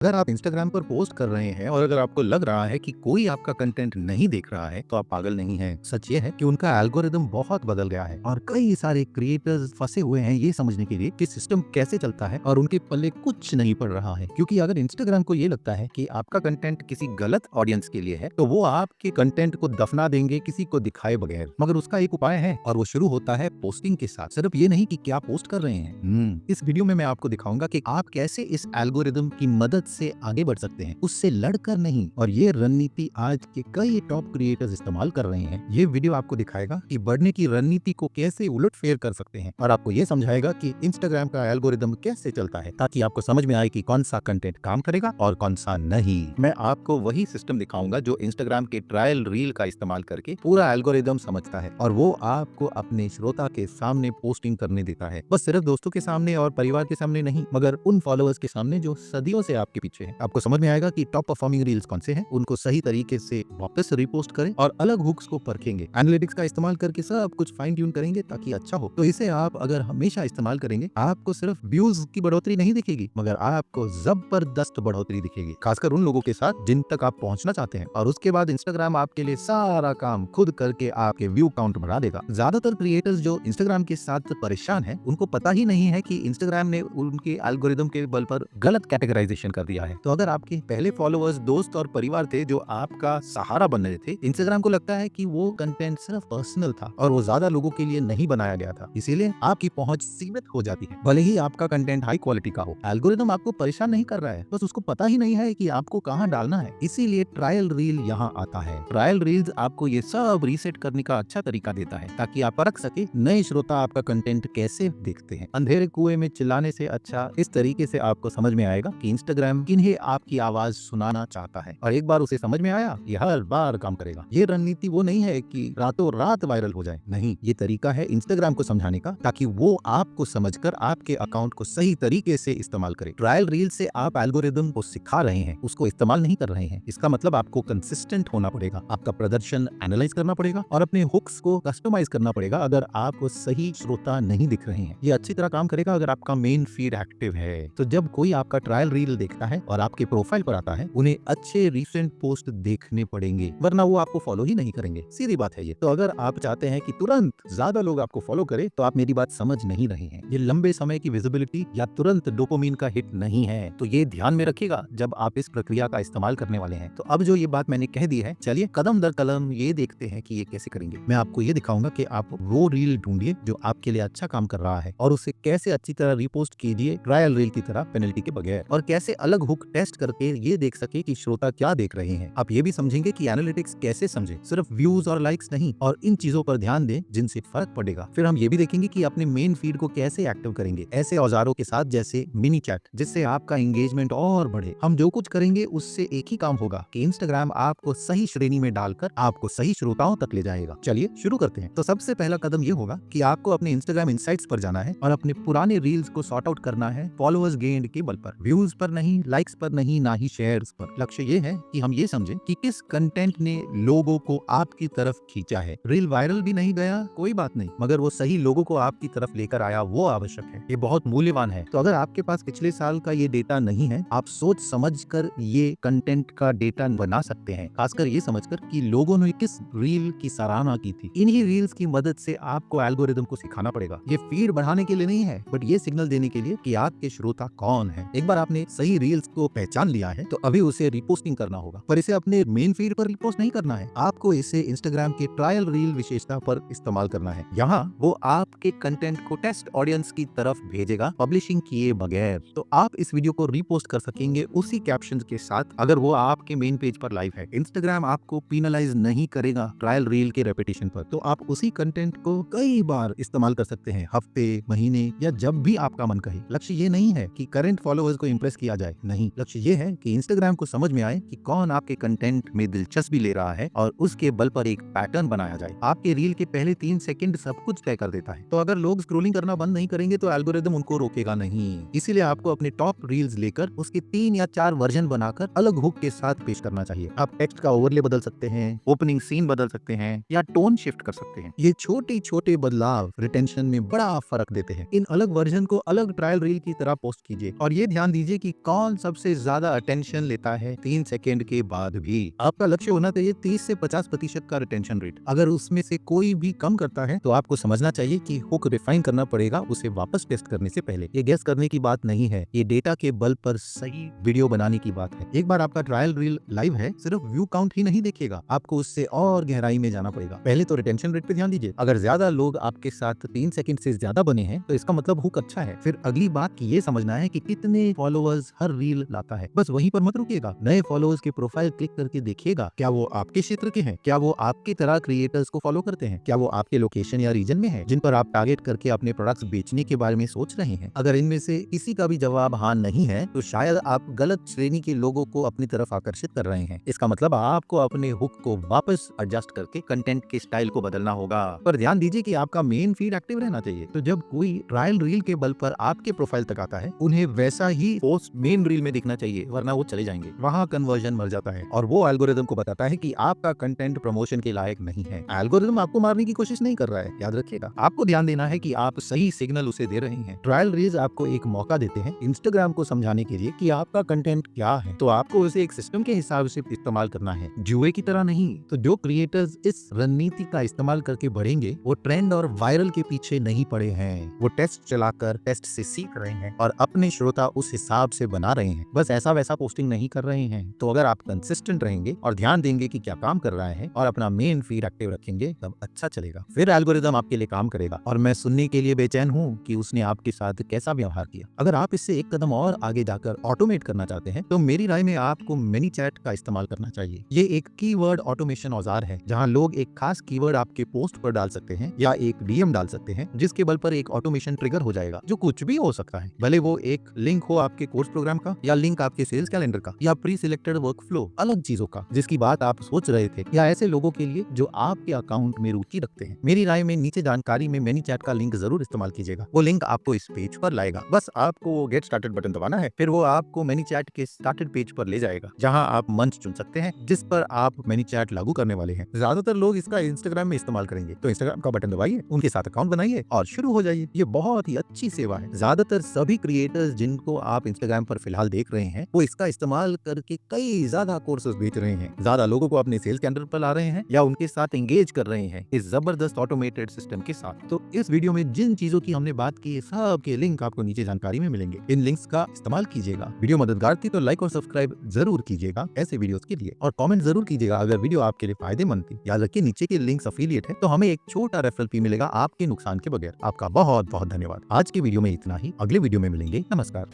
अगर आप इंस्टाग्राम पर पोस्ट कर रहे हैं और अगर आपको लग रहा है कि कोई आपका कंटेंट नहीं देख रहा है तो आप पागल नहीं हैं। सच ये है कि उनका एल्गोरिदम बहुत बदल गया है और कई सारे क्रिएटर्स फंसे हुए हैं ये समझने के लिए कि सिस्टम कैसे चलता है और उनके पल्ले कुछ नहीं पड़ रहा है। क्योंकि अगर इंस्टाग्राम को ये लगता है कि आपका कंटेंट किसी गलत ऑडियंस के लिए है तो वो आपके कंटेंट को दफना देंगे किसी को दिखाए बगैर। मगर उसका एक उपाय है और वो शुरू होता है पोस्टिंग के साथ। सिर्फ ये नहीं कि क्या पोस्ट कर रहे हैं। इस वीडियो में मैं आपको दिखाऊंगा कि आप कैसे इस एल्गोरिदम की मदद से आगे बढ़ सकते हैं, उससे लड़कर नहीं। और ये रणनीति आज के कई टॉप क्रिएटर्स इस्तेमाल कर रहे हैं। ये वीडियो आपको दिखाएगा कि बढ़ने की रणनीति को कैसे उलटफेर कर सकते हैं और आपको ये समझाएगा कि इंस्टाग्राम का एल्गोरिदम कैसे चलता है, ताकि आपको समझ में आए कि कौन सा कंटेंट काम करेगा और कौन सा नहीं। मैं आपको वही सिस्टम दिखाऊंगा जो इंस्टाग्राम के ट्रायल रील का इस्तेमाल करके पूरा एल्गोरिदम समझता है और वो आपको अपने श्रोता के सामने पोस्टिंग करने देता है। बस सिर्फ दोस्तों के सामने और परिवार के सामने नहीं, मगर उन फॉलोअर्स के सामने जो सदियों से आपके पीछे हैं। आपको समझ में आएगा कि टॉप परफॉर्मिंग रील्स कौन से हैं, उनको सही तरीके से वापस रिपोस्ट करें और अलग हुक्स को परखेंगे। एनालिटिक्स का इस्तेमाल करके सब कुछ फाइन ट्यून करेंगे ताकि अच्छा हो। तो इसे आप अगर हमेशा इस्तेमाल करेंगे, आपको सिर्फ व्यूज की बढ़ोतरी नहीं दिखेगी, मगर आपको जबरदस्त बढ़ोतरी दिखेगी, खासकर उन लोगों के साथ जिन तक आप पहुंचना चाहते हैं। और उसके बाद इंस्टाग्राम आपके लिए सारा काम खुद करके आपके व्यू काउंट बढ़ा देगा। ज्यादातर क्रिएटर्स जो इंस्टाग्राम के साथ परेशान हैं, उनको पता ही नहीं है कि इंस्टाग्राम ने उनके एल्गोरिदम के बल पर गलत कैटेगराइजेशन कर दिया है। तो अगर आपके पहले फॉलोअर्स दोस्त और परिवार थे जो आपका सहारा बन रहे थे, इंस्टाग्राम को लगता है कि वो कंटेंट सिर्फ पर्सनल था और वो ज्यादा लोगों के लिए नहीं बनाया गया था, इसीलिए आपकी पहुंच सीमित हो जाती है, भले ही आपका कंटेंट हाई क्वालिटी का हो। एल्गोरिदम आपको परेशान नहीं कर रहा है, बस उसको पता ही नहीं है कि आपको कहां डालना है। इसीलिए ट्रायल रील यहाँ आता है। ट्रायल रील्स आपको ये सब रीसेट करने का अच्छा तरीका देता है, ताकि आप परख सके नए श्रोता आपका कंटेंट कैसे देखते हैं। अंधेरे कुएं में चिल्लाने से अच्छा इस तरीके से आपको समझ में आएगा कि इंस्टाग्राम किन्हें आपकी आवाज सुनाना चाहता है, और एक बार उसे समझ में आया, ये हर बार काम करेगा। ये रणनीति वो नहीं है कि रातों रात वायरल हो जाए, नहीं, ये तरीका है इंस्टाग्राम को समझाने का, ताकि वो आपको समझकर आपके अकाउंट को सही तरीके से इस्तेमाल करे। ट्रायल रील से आप एल्गोरिदम को सिखा रहे हैं, उसको इस्तेमाल नहीं कर रहे हैं। इसका मतलब आपको कंसिस्टेंट होना पड़ेगा, आपका प्रदर्शन एनालाइज करना पड़ेगा और अपने हुक्स को कस्टमाइज करना पड़ेगा अगर आपको सही श्रोता नहीं दिख रहे हैं। ये अच्छी तरह काम करेगा अगर आपका मेन फीड एक्टिव है। तो जब कोई आपका ट्रायल रील देखता है और आपके प्रोफाइल पर आता है, उन्हें अच्छे रिसेंट पोस्ट देखने पड़ेंगे, वरना वो आपको फॉलो ही नहीं करेंगे। सीधी बात है ये। तो अगर आप चाहते हैं कि तुरंत ज्यादा लोग आपको फॉलो करें, तो आप मेरी बात समझ नहीं रहे हैं। ये लंबे समय की विजिबिलिटी या तुरंत डोपामिन का हिट नहीं है। तो ये ध्यान में रखिएगा जब आप इस प्रक्रिया का इस्तेमाल करने वाले हैं। तो अब जो ये बात मैंने कह दी है, चलिए कदम दर कदम ये देखते हैं कि ये कैसे करेंगे। मैं आपको ये दिखाऊंगा कि आप वो रील ढूंढिए जो आपके लिए अच्छा काम कर रहा है और उसे कैसे अच्छी तरह रिपोस्ट कीजिए ट्रायल रील की तरह, पेनल्टी के बगैर, और कैसे अलग हुक टेस्ट करके ये देख सके कि श्रोता क्या देख रहे हैं। आप ये भी समझेंगे कि एनालिटिक्स कैसे समझे, सिर्फ व्यूज और लाइक्स नहीं, और इन चीजों पर ध्यान दें जिनसे फर्क पड़ेगा। फिर हम ये भी देखेंगे कि अपने मेन फीड को कैसे एक्टिव करेंगे, ऐसे औजारों के साथ जैसे मिनी चैट, जिससे आपका एंगेजमेंट और बढ़े। हम जो कुछ करेंगे उससे एक ही काम होगा कि इंस्टाग्राम आपको सही श्रेणी में डालकर आपको सही श्रोताओं तक ले जाएगा। चलिए शुरू करते हैं। तो सबसे पहला कदम ये होगा कि आपको अपने इंस्टाग्राम इनसाइट्स पर जाना है और अपने पुराने रील्स को सॉर्ट आउट करना है फॉलोअर्स गेन्ड के बल पर, व्यूज पर नहीं, लाइक्स पर नहीं, ना ही शेयर्स पर। लक्ष्य ये है कि हम ये समझें कि किस कंटेंट ने लोगों को आपकी तरफ खींचा है। रील वायरल भी नहीं गया, कोई बात नहीं, मगर वो सही लोगों को आपकी तरफ लेकर आया, वो आवश्यक है। ये बहुत मूल्यवान है। तो अगर आपके पास पिछले साल का ये डेटा नहीं है, आप सोच समझकर ये कंटेंट का डेटा बना सकते हैं, खासकर ये समझकर कि लोगों ने किस रील की सराहना की थी। इन्हीं रील्स की मदद से आपको एल्गोरिदम को सिखाना पड़ेगा। ये फीड बढ़ाने के लिए नहीं है, बट ये सिग्नल देने के लिए कि आपके श्रोता कौन है। एक बार आपने सही रील्स को पहचान लिया है, तो अभी उसे रिपोस्टिंग करना होगा, पर इसे अपने मेन फीड पर रिपोस्ट नहीं करना है। आपको इसे इंस्टाग्राम के ट्रायल रील विशेषता पर इस्तेमाल करना है। यहाँ वो आपके कंटेंट को टेस्ट ऑडियंस की तरफ भेजेगा, पब्लिशिंग किए बगैर। तो आप इस वीडियो को रिपोस्ट कर सकेंगे उसी कैप्शन के साथ, अगर वो आपके मेन पेज पर लाइव है। इंस्टाग्राम आपको पेनलाइज नहीं करेगा ट्रायल रील के रेपिटेशन पर, तो आप उसी कंटेंट को कई बार इस्तेमाल कर सकते हैं, हफ्ते, महीने, या जब भी आपका मन कहे। लक्ष्य ये नहीं है कि करंट फॉलोअर्स को इंप्रेस किया जाए, नहीं, लक्ष्य ये है कि इंस्टाग्राम को समझ में आए कि कौन आपके कंटेंट में दिलचस्पी ले रहा है और उसके बल पर एक पैटर्न बनाया जाए। आपके रील के पहले 3 सेकंड सब कुछ तय कर देता है। तो अगर लोग स्क्रोलिंग करना बंद नहीं करेंगे तो एल्गोरिदम उनको रोकेगा नहीं। इसीलिए आपको अपने टॉप रील्स लेकर उसके 3 या 4 वर्जन बनाकर अलग हुक के साथ पेश करना चाहिए। आप टेक्स्ट का ओवरले बदल सकते हैं, ओपनिंग सीन बदल सकते हैं, या टोन शिफ्ट कर सकते हैं। ये छोटे छोटे बदलाव रिटेंशन में बड़ा फर्क देते हैं। इन अलग वर्जन को अलग ट्रायल रील की तरह पोस्ट कीजिए और ये ध्यान दीजिए कि कौन कौन सबसे ज्यादा अटेंशन लेता है 3 सेकंड के बाद भी। आपका लक्ष्य होना चाहिए 30 से 50% का रिटेंशन रेट। अगर उसमें से कोई भी कम करता है तो आपको समझना चाहिए कि हुक रिफाइन करना पड़ेगा उसे वापस टेस्ट करने से पहले। ये गेस करने की बात नहीं है, ये डेटा के बल पर सही वीडियो बनाने की बात है। एक बार आपका ट्रायल रील लाइव है, सिर्फ व्यू काउंट ही नहीं देखेगा, आपको उससे और गहराई में जाना पड़ेगा। पहले तो रिटेंशन रेट पे ध्यान दीजिए। अगर ज्यादा लोग आपके साथ 3 सेकंड से ज्यादा बने हैं तो इसका मतलब हुक अच्छा है। फिर अगली बात ये समझना है कि कितने फॉलोअर्स हर रील लाता है। बस वहीं पर मत रुकिएगा, नए फॉलोअर्स के प्रोफाइल क्लिक करके देखिएगा, क्या वो आपके क्षेत्र के हैं, क्या वो आपकी तरह क्रिएटर्स को फॉलो करते हैं, क्या वो आपके लोकेशन या रीजन में है जिन पर आप टारगेट करके अपने प्रोडक्ट्स बेचने के बारे में सोच रहे हैं। अगर इनमें से किसी का भी जवाब हाँ नहीं है तो शायद आप गलत श्रेणी के लोगों को अपनी तरफ आकर्षित कर रहे हैं। इसका मतलब आपको अपने हुक को वापस एडजस्ट करके कंटेंट के स्टाइल को बदलना होगा। पर ध्यान दीजिए कि आपका मेन फीड एक्टिव रहना चाहिए। तो जब कोई ट्रायल रील के बल पर आपके प्रोफाइल तक आता है, उन्हें वैसा ही पोस्ट मेन रील में दिखना चाहिए, वरना वो चले जाएंगे। वहाँ कन्वर्जन मर जाता है और वो एल्गोरिदम को बताता है कि आपका कंटेंट प्रमोशन के लायक नहीं है। एल्गोरिदम आपको मारने की कोशिश नहीं कर रहा है, याद रखिएगा। आपको ध्यान देना है कि आप सही सिग्नल उसे दे रहे हैं। ट्रायल रील्स आपको एक मौका देते हैं इंस्टाग्राम को समझाने के लिए कि आपका कंटेंट क्या है, तो आपको उसे एक सिस्टम के हिसाब से इस्तेमाल करना है, जुए की तरह नहीं। तो जो क्रिएटर्स इस रणनीति का इस्तेमाल करके बढ़ेंगे वो ट्रेंड और वायरल के पीछे नहीं पड़े हैं, वो टेस्ट चलाकर टेस्ट से सीख रहे हैं और अपने श्रोता उस हिसाब से बना रहे हैं, बस ऐसा वैसा पोस्टिंग नहीं कर रहे हैं। तो अगर आप कंसिस्टेंट रहेंगे और ध्यान देंगे कि क्या काम कर रहा है और अपना मेन फीड एक्टिव रखेंगे, तब अच्छा चलेगा। फिर एल्गोरिदम आपके लिए काम करेगा। और मैं सुनने के लिए बेचैन हूँ कि उसने आपके साथ कैसा व्यवहार किया। अगर आप इससे एक कदम और आगे जाकर ऑटोमेट करना चाहते हैं तो मेरी राय में आपको मिनी चैट का इस्तेमाल करना चाहिए। ये एक कीवर्ड ऑटोमेशन औजार है जहां लोग एक खास कीवर्ड आपके पोस्ट पर डाल सकते हैं या एक डीएम डाल सकते हैं, जिसके बल पर एक ऑटोमेशन ट्रिगर हो जाएगा, जो कुछ भी हो सकता है। भले वो एक लिंक हो आपके कोर्स प्रोग्राम का, या लिंक आपके सेल्स कैलेंडर का, या प्री सिलेक्टेड वर्कफ्लो अलग चीजों का जिसकी बात आप सोच रहे थे, या ऐसे लोगों के लिए जो आपके अकाउंट में रुचि रखते हैं। मेरी राय में नीचे जानकारी में मिनी चैट का लिंक जरूर इस्तेमाल कीजिएगा। वो लिंक आपको इस पेज पर लाएगा। बस आपको वो गेट स्टार्टेड बटन दबाना है, फिर वो आपको मिनी चैट के स्टार्टेड पेज पर ले जाएगा, जहां आप मंच चुन सकते हैं जिस पर आप मिनी चैट लागू करने वाले हैं। ज्यादातर लोग इसका इंस्टाग्राम में इस्तेमाल करेंगे, तो इंस्टाग्राम का बटन दबाइए, उनके साथ अकाउंट बनाइए और शुरू हो जाइए। ये बहुत ही अच्छी सेवा है। ज्यादातर सभी क्रिएटर्स जिनको आप इंस्टाग्राम पर फिलहाल देख रहे हैं, वो इसका इस्तेमाल करके कई ज्यादा कोर्सेज बेच रहे हैं, ज्यादा लोगों को अपने सेल्स कैलेंडर पर ला रहे हैं या उनके साथ एंगेज कर रहे हैं इस जबरदस्त ऑटोमेटेड सिस्टम के साथ। तो इस वीडियो में जिन चीजों की हमने बात की, सब के लिंक आपको नीचे जानकारी में मिलेंगे। इन लिंक्स का इस्तेमाल कीजिएगा। वीडियो मददगार थी तो लाइक और सब्सक्राइब जरूर कीजिएगा ऐसे वीडियोस के लिए, और कमेंट जरूर कीजिएगा अगर वीडियो आपके लिए फायदेमंद थी। याद रखिए नीचे के लिंक्स अफिलिएट है, तो हमें एक छोटा रेफरल फी मिलेगा आपके नुकसान के बगैर। आपका बहुत बहुत धन्यवाद। आज के वीडियो में इतना ही, अगले वीडियो में मिलेंगे। नमस्कार।